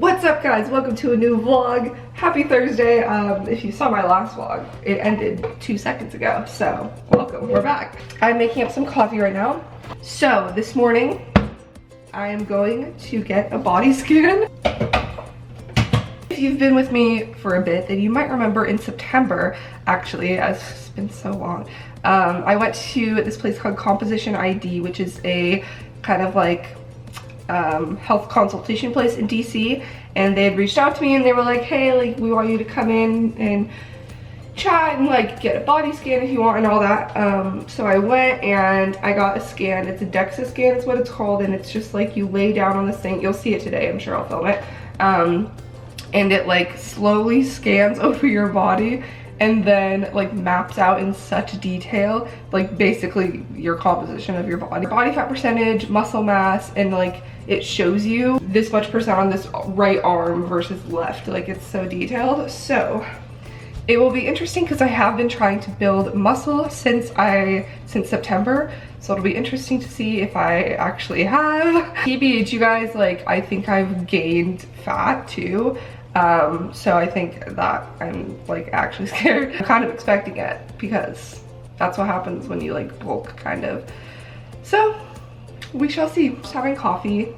What's up guys, welcome to a new vlog. Happy Thursday. If you saw my last vlog, it ended 2 seconds ago, so welcome, we're back. I'm making up some coffee right now. So this morning, I am going to get a body scan. If you've been with me for a bit, then you might remember in September, actually, as it's been so long, I went to this place called Composition ID, which is a kind of like health consultation place in DC, and they had reached out to me and they were like, hey, like we want you to come in and chat and like get a body scan if you want and all that. So I went and I got a scan. It's a DEXA scan is what it's called, and it's just like you lay down on this thing. You'll see it today, I'm sure I'll film it. And it like slowly scans over your body and then like maps out in such detail like basically your composition of your body fat percentage, muscle mass, and like it shows you this much percent on this right arm versus left. Like it's so detailed. So it will be interesting because I have been trying to build muscle since September, so it'll be interesting to see if I actually have. TBH, you guys, like I think I've gained fat too. So I think that I'm like actually scared. I'm kind of expecting it because that's what happens when you like bulk, kind of. So we shall see. Just having coffee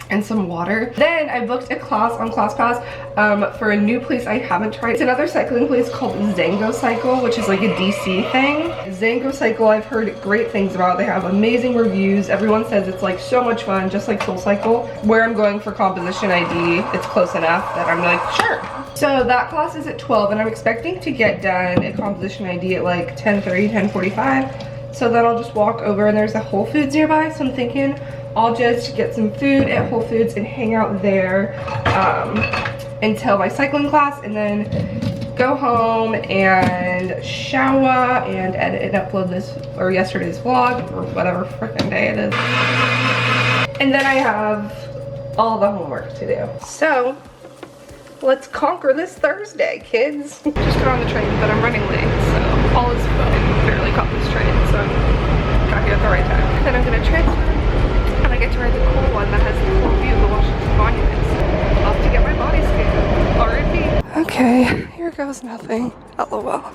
and some water. Then I booked a class on ClassPass for a new place I haven't tried. It's another cycling place called Zango Cycle, which is like a DC thing. Zango Cycle, I've heard great things about. They have amazing reviews. Everyone says it's like so much fun, just like Soul Cycle. Where I'm going for Composition ID, it's close enough that I'm like, sure. So that class is at 12 and I'm expecting to get done at Composition ID at like 10:30, 10:45. So then I'll just walk over, and there's a Whole Foods nearby, so I'm thinking I'll just get some food at Whole Foods and hang out there until my cycling class, and then go home and shower and edit and upload this or yesterday's vlog or whatever frickin' day it is. And then I have all the homework to do. So let's conquer this Thursday, kids. Just got on the train, but I'm running late, so all is fun. Barely caught this train, so got here at the right time. Then I'm gonna transfer, and I get to ride the cool one that has the cool view of the Washington Monuments. Off to get my body scan. R.I.P. Okay, here goes nothing. LOL.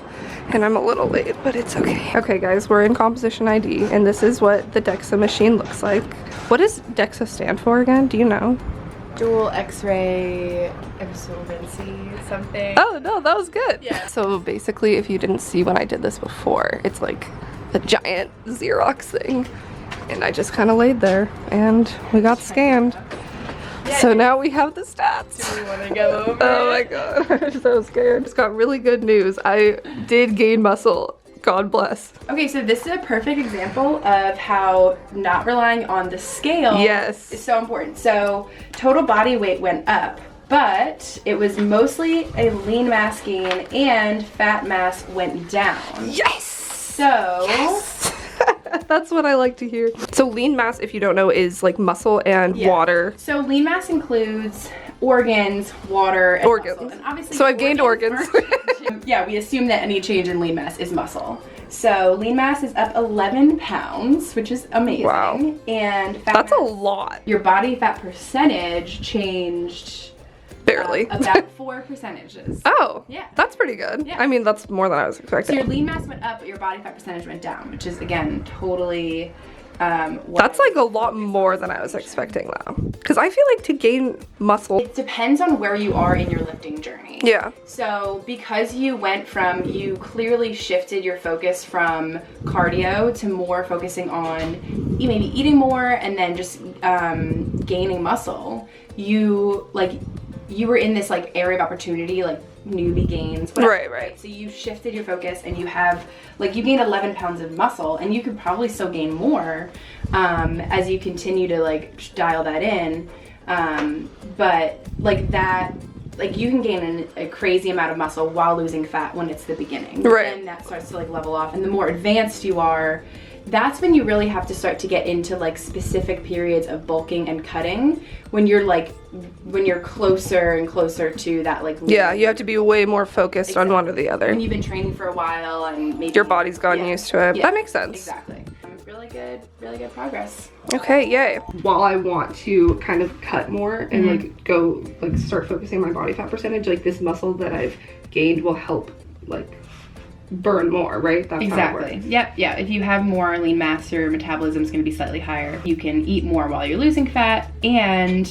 And I'm a little late, but it's okay. Okay guys, we're in Composition ID, and this is what the DEXA machine looks like. What does DEXA stand for again? Do you know? Dual X-ray absorbency something. Oh no, that was good. Yeah. So basically, if you didn't see when I did this before, it's like a giant Xerox thing, and I just kind of laid there and we got scanned. Yeah, so now we have the stats. Do we want to go over? Oh my god, I'm so scared. Just got really good news. I did gain muscle. God bless. Okay, so this is a perfect example of how not relying on the scale is so important. So total body weight went up, but it was mostly a lean mass gain and fat mass went down. Yes! So yes. That's what I like to hear. So lean mass, if you don't know, is like muscle and water. So lean mass includes organs, water, and muscle. And obviously so I've gained organs. Yeah, we assume that any change in lean mass is muscle. So lean mass is up 11 pounds, which is amazing. Wow. And fat that's mass, a lot. Your body fat percentage changed barely. About 4 percentages. Oh, yeah. That's pretty good. Yeah. I mean, that's more than I was expecting. So your lean mass went up, but your body fat percentage went down, which is, again, totally... that's like a lot more than I was expecting though. Because I feel like to gain muscle... It depends on where you are in your lifting journey. Yeah. So because you clearly shifted your focus from cardio to more focusing on maybe eating more and then just gaining muscle, you were in this like area of opportunity, like newbie gains, whatever, right? So you shifted your focus and you have, like, you gained 11 pounds of muscle, and you could probably still gain more as you continue to like dial that in. But like that, like you can gain a crazy amount of muscle while losing fat when it's the beginning. Right. And that starts to like level off, and the more advanced you are, that's when you really have to start to get into like specific periods of bulking and cutting, when you're closer and closer to that like lean. Yeah, you have to be way more focused on one or the other. When you've been training for a while and maybe your body's gotten used to it. Yeah, that makes sense. Exactly. Really good really good progress. Okay, yay. While I want to kind of cut more and like go like start focusing my body fat percentage, like this muscle that I've gained will help like burn more, right? That's exactly. How it works. Yep, yeah. If you have more lean mass, your metabolism is going to be slightly higher. You can eat more while you're losing fat, and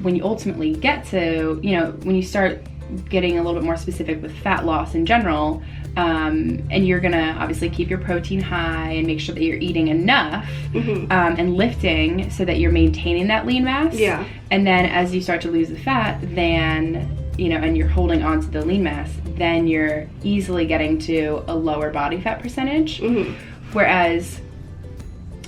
when you ultimately get to, you know, when you start getting a little bit more specific with fat loss in general, and you're gonna obviously keep your protein high and make sure that you're eating enough, and lifting so that you're maintaining that lean mass. Yeah. And then as you start to lose the fat, then, you know, and you're holding on to the lean mass, then you're easily getting to a lower body fat percentage. Whereas,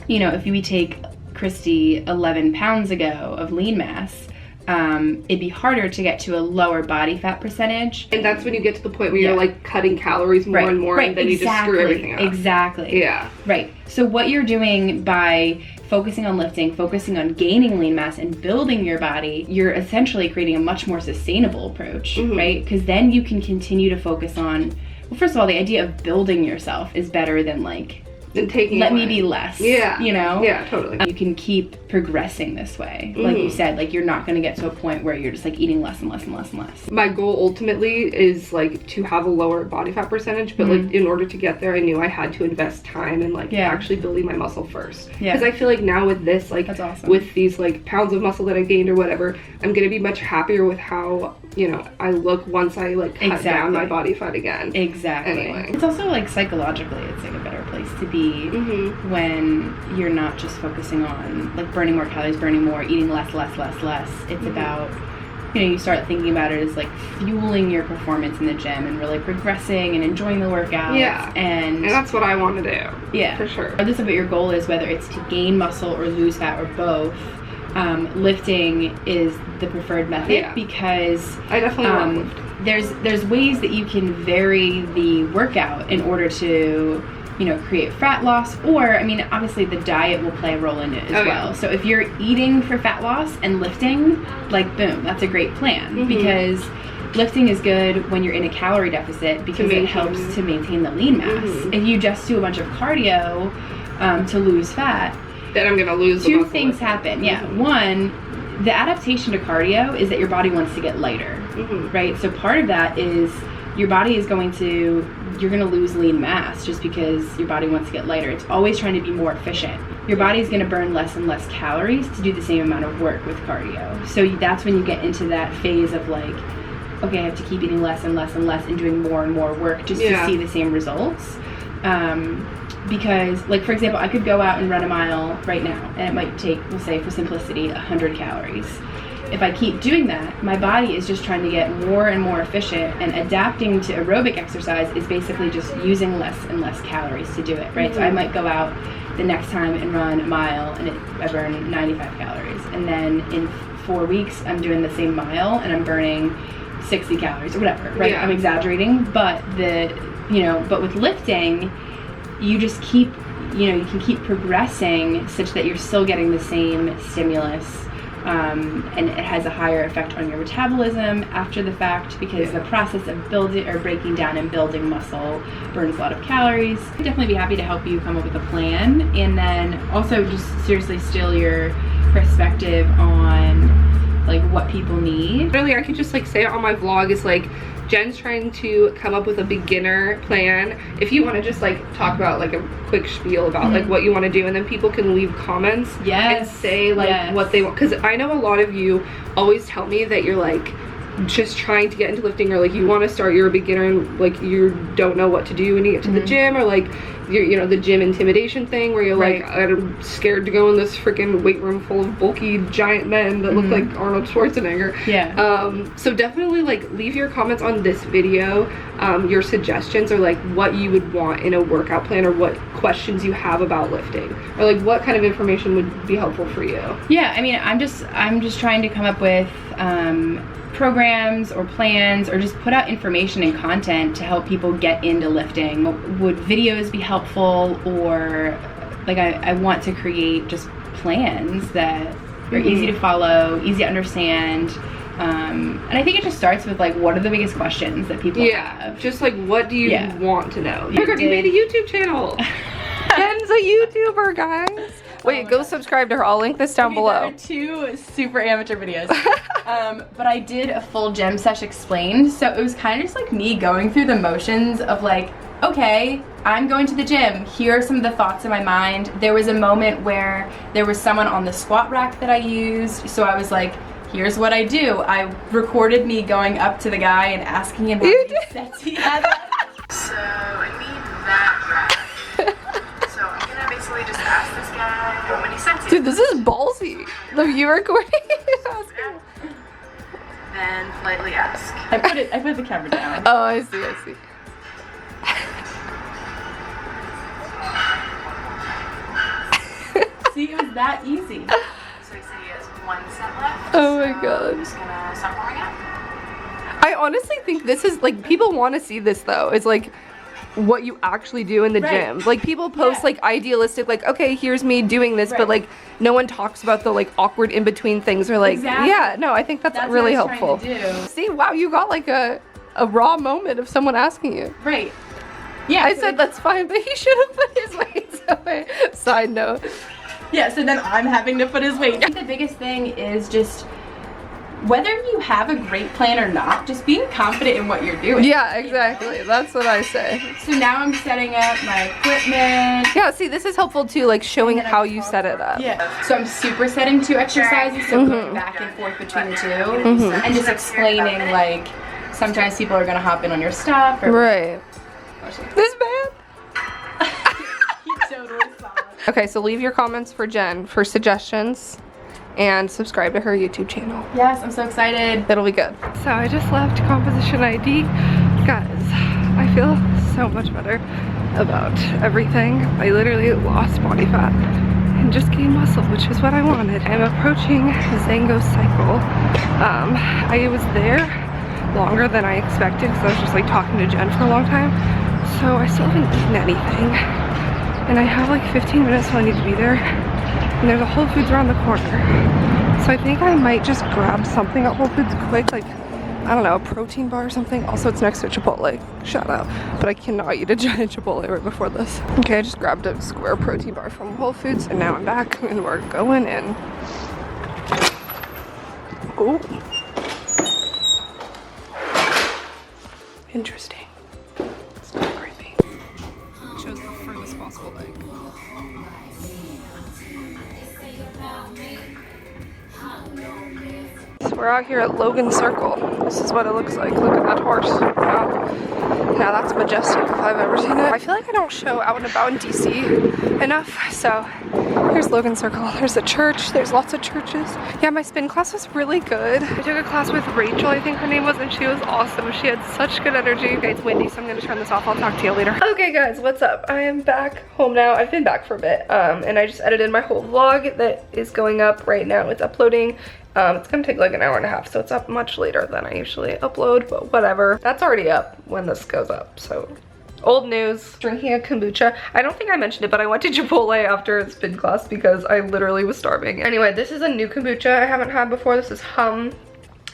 you know, if we take Kristee 11 pounds ago of lean mass, it'd be harder to get to a lower body fat percentage. And that's when you get to the point where you're like cutting calories more and more, and then you just screw everything up. Exactly. Yeah. Right. So what you're doing by focusing on lifting, focusing on gaining lean mass and building your body, you're essentially creating a much more sustainable approach, right? Because then you can continue to focus on, well, first of all, the idea of building yourself is better than like, and taking let away. me be less. Yeah. You know? Yeah, totally. You can keep progressing this way. Like you said, like you're not going to get to a point where you're just like eating less and less and less and less. My goal ultimately is like to have a lower body fat percentage, but like in order to get there, I knew I had to invest time in like actually building my muscle first. Yeah. Because I feel like now with this, like that's awesome. with these like pounds of muscle that I gained or whatever, I'm going to be much happier with how, you know, I look once I like cut down my body fat again. Exactly. Anyway. It's also like psychologically, it's like a better place to be when you're not just focusing on like burning more calories, burning more, eating less. It's about, you know, you start thinking about it as like fueling your performance in the gym and really progressing and enjoying the workouts. Yeah. And that's what I want to do. Yeah. For sure. Regardless of what your goal is, whether it's to gain muscle or lose fat or both, lifting is the preferred method because I definitely want to lift. There's ways that you can vary the workout in order to, you know, create fat loss, or I mean, obviously the diet will play a role in it as well. So if you're eating for fat loss and lifting, like boom, that's a great plan because lifting is good when you're in a calorie deficit because it helps to maintain the lean mass. If you just do a bunch of cardio to lose fat, then I'm gonna lose two things happen. Yeah. One, the adaptation to cardio is that your body wants to get lighter, right? So part of that is your body is going to, you're going to lose lean mass just because your body wants to get lighter. It's always trying to be more efficient. Your body is going to burn less and less calories to do the same amount of work with cardio. So that's when you get into that phase of like, okay, I have to keep eating less and less and less and doing more and more work just to see the same results. Because like, for example, I could go out and run a mile right now and it might take, we'll say for simplicity, 100 calories. If I keep doing that, my body is just trying to get more and more efficient, and adapting to aerobic exercise is basically just using less and less calories to do it, right? So I might go out the next time and run a mile and I burn 95 calories. And then in 4 weeks, I'm doing the same mile and I'm burning 60 calories or whatever, right? Yeah. I'm exaggerating, but but with lifting, you just keep, you know, you can keep progressing such that you're still getting the same stimulus. And it has a higher effect on your metabolism after the fact because the process of building or breaking down and building muscle burns a lot of calories. I'd definitely be happy to help you come up with a plan, and then also just seriously steal your perspective on like what people need. Really, I could just like say it on my vlog is like, Jen's trying to come up with a beginner plan. If you want to just like talk about like a quick spiel about like what you want to do, and then people can leave comments and say like what they want, because I know a lot of you always tell me that you're like just trying to get into lifting, or like you want to start, you're a beginner and like you don't know what to do when you get to the gym, or like you're, you know, the gym intimidation thing where you're like, I'm scared to go in this freaking weight room full of bulky giant men that look like Arnold Schwarzenegger. So definitely like leave your comments on this video, your suggestions, or like what you would want in a workout plan, or what questions you have about lifting, or like what kind of information would be helpful for you. Yeah, I mean, I'm just trying to come up with programs or plans, or just put out information and content to help people get into lifting. Would videos be helpful, or like I want to create just plans that are easy to follow, easy to understand. And I think it just starts with like, what are the biggest questions that people have? Just like, what do you want to know? Oh my God, you made a YouTube channel. Jen's a YouTuber, guys. Wait, go subscribe to her. I'll link this down below. There are 2 super amateur videos. But I did a full gym sesh explained, so it was kind of just like me going through the motions of like, okay, I'm going to the gym. Here are some of the thoughts in my mind. There was a moment where there was someone on the squat rack that I used, so I was like, here's what I do. I recorded me going up to the guy and asking him how many sets he had. So I need that rack. So I'm gonna basically just ask this guy how many sets he Dude, this is ballsy. The you recording. Then politely ask. I put the camera down. Oh, I see, I see. See, it was that easy. So he said he has 1 set left. Oh my god. I'm just gonna start warming up. I honestly think this is like, people want to see this though. It's like what you actually do in the gym. Like people post like idealistic, like, okay, here's me doing this, but like no one talks about the like awkward in between things or like, yeah, no, I think that's really helpful. See, wow, you got like a raw moment of someone asking you. Right. Yeah. I said that's fine, but he should have put his weights away. Side note. Yeah, so then I'm having to put his weight. I think the biggest thing is just whether you have a great plan or not, just being confident in what you're doing. Yeah, exactly. That's what I say. So now I'm setting up my equipment. Yeah, see, this is helpful too, like showing how you set it up. Yeah. So I'm supersetting 2 exercises, so going back and forth between the 2, and just explaining like sometimes people are gonna hop in on your stuff. Or right. This man. He totally saw it. Okay, so leave your comments for Jen for suggestions and subscribe to her YouTube channel. Yes, I'm so excited. It'll be good. So I just left composition ID. Guys, I feel so much better about everything. I literally lost body fat and just gained muscle, which is what I wanted. I'm approaching Zango cycle. I was there longer than I expected because I was just like talking to Jen for a long time. So I still haven't eaten anything. And I have like 15 minutes till I need to be there. And there's a Whole Foods around the corner. So I think I might just grab something at Whole Foods quick, like, I don't know, a protein bar or something. Also, it's next to Chipotle. Shout out. But I cannot eat a giant Chipotle right before this. Okay, I just grabbed a square protein bar from Whole Foods and now I'm back and we're going in. Oh. Interesting. It's kind of creepy. Chose the furthest possible leg. So we're out here at Logan Circle. This is what it looks like. Look at that horse. Wow. Now that's majestic if I've ever seen it. I feel like I don't show out and about in DC enough. So here's Logan Circle. There's a church. There's lots of churches. Yeah, my spin class was really good. I took a class with Rachel, I think her name was, and she was awesome. She had such good energy. Okay, it's windy, so I'm gonna turn this off. I'll talk to you later. Okay guys, what's up? I am back home now. I've been back for a bit, and I just edited my whole vlog that is going up right now. It's uploading. It's gonna take like an hour and a half, so it's up much later than I usually upload, but whatever. That's already up when this goes up, so old news. Drinking a kombucha. I don't think I mentioned it, but I went to Chipotle after spin class because I literally was starving. Anyway, this is a new kombucha I haven't had before. This is Hum.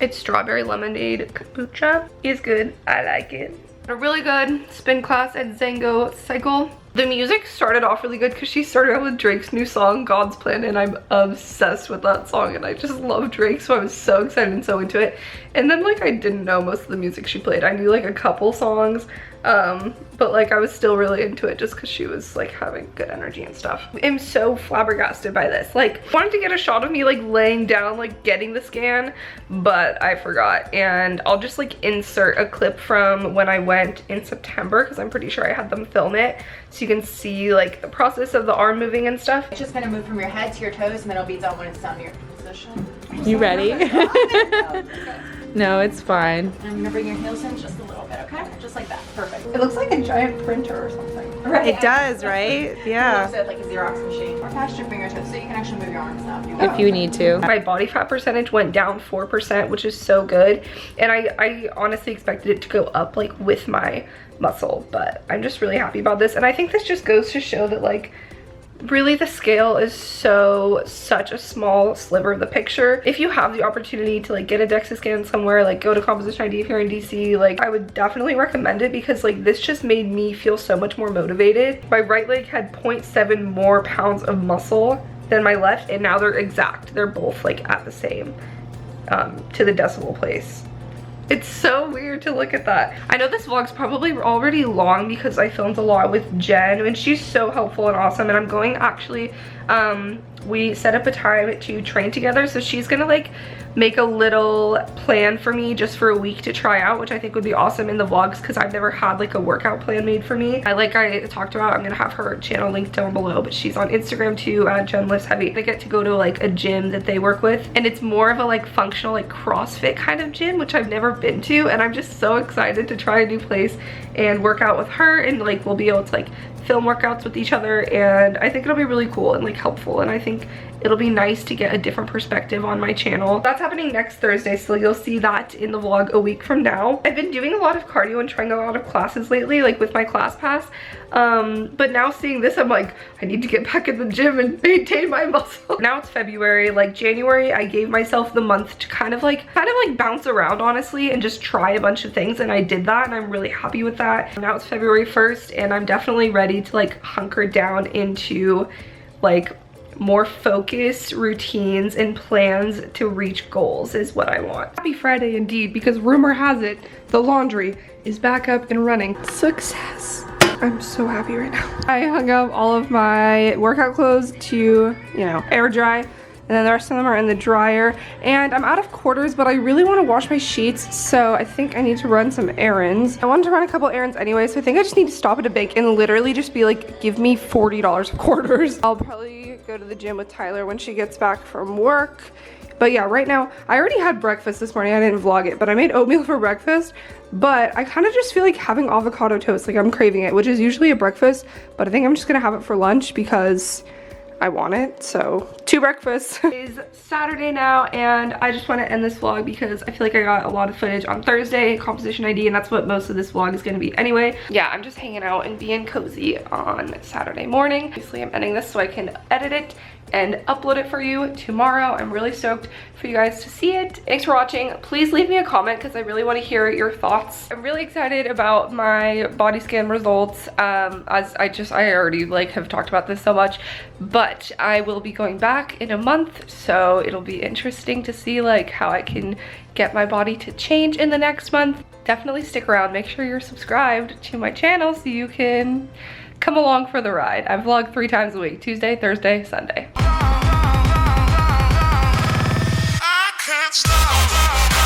It's strawberry lemonade kombucha. It's good. I like it. A really good spin class at Zango Cycle. The music started off really good because she started out with Drake's new song, God's Plan, and I'm obsessed with that song and I just love Drake, so I was so excited and so into it. And then like I didn't know most of the music she played. I knew like a couple songs, but like I was still really into it just because she was like having good energy and stuff. I'm so flabbergasted by this. Like, I wanted to get a shot of me like laying down, like getting the scan, but I forgot. And I'll just like insert a clip from when I went in September because I'm pretty sure I had them film it, so you can see like the process of the arm moving and stuff. It's just gonna move from your head to your toes and then it'll be done when it's down to your position. You ready? No, it's fine. And I'm gonna bring your heels in just a little bit, okay? Just like that. Perfect. It looks like a giant printer or something. Right. It does, right? Yeah. It looks like a Xerox machine. Or past your fingertips so you can actually move your arms now. If you need to. My body fat percentage went down 4%, which is so good. And I honestly expected it to go up like with my muscle, but I'm just really happy about this. And I think this just goes to show that like really the scale is such a small sliver of the picture. If you have the opportunity to like get a DEXA scan somewhere, like go to Composition ID if you're in DC, like I would definitely recommend it, because like this just made me feel so much more motivated. My right leg had 0.7 more pounds of muscle than my left, and now they're exact. They're both like at the same to the decimal place. It's so weird to look at that. I know this vlog's probably already long because I filmed a lot with Jen, and she's so helpful and awesome, and I'm going actually, we set up a time to train together, so she's gonna like make a little plan for me just for a week to try out, which I think would be awesome in the vlogs, because I've never had like a workout plan made for me. I talked about, I'm gonna have her channel linked down below, but she's on Instagram too, Jen Lifts Heavy. I get to go to like a gym that they work with, and it's more of a like functional like CrossFit kind of gym, which I've never been to, and I'm just so excited to try a new place and work out with her, and like we'll be able to like film workouts with each other, and I think it'll be really cool and like helpful, and I think it'll be nice to get a different perspective on my channel. That's happening next Thursday, so you'll see that in the vlog a week from now. I've been doing a lot of cardio and trying a lot of classes lately, like with my class pass, but now seeing this, I'm like, I need to get back in the gym and maintain my muscle. Now it's February. Like January, I gave myself the month to kind of like bounce around, honestly, and just try a bunch of things, and I did that, and I'm really happy with that. Now it's February 1st, and I'm definitely ready to like hunker down into like more focused routines and plans to reach goals is what I want. Happy Friday indeed, because rumor has it the laundry is back up and running. Success. I'm so happy right now. I hung up all of my workout clothes to, you know, air dry, and then the rest of them are in the dryer, and I'm out of quarters, but I really want to wash my sheets, so I think I need to run some errands. I wanted to run a couple errands anyway, so I think I just need to stop at a bank and literally just be like, give me $40 of quarters. I'll probably go to the gym with Tyler when she gets back from work. But yeah, right now, I already had breakfast this morning. I didn't vlog it, but I made oatmeal for breakfast, but I kind of just feel like having avocado toast, like I'm craving it, which is usually a breakfast, but I think I'm just gonna have it for lunch because I want it. So 2 breakfasts. It's Saturday now, and I just want to end this vlog because I feel like I got a lot of footage on Thursday, Composition ID, and that's what most of this vlog is going to be anyway. Yeah, I'm just hanging out and being cozy on Saturday morning. Obviously, I'm ending this so I can edit it and upload it for you tomorrow. I'm really stoked for you guys to see it. Thanks for watching. Please leave me a comment because I really want to hear your thoughts. I'm really excited about my body scan results. As I already like have talked about this so much, but I will be going back in a month, so it'll be interesting to see like how I can get my body to change in the next month. Definitely stick around. Make sure you're subscribed to my channel so you can come along for the ride. I vlog 3 times a week: Tuesday, Thursday, Sunday. I can't stop.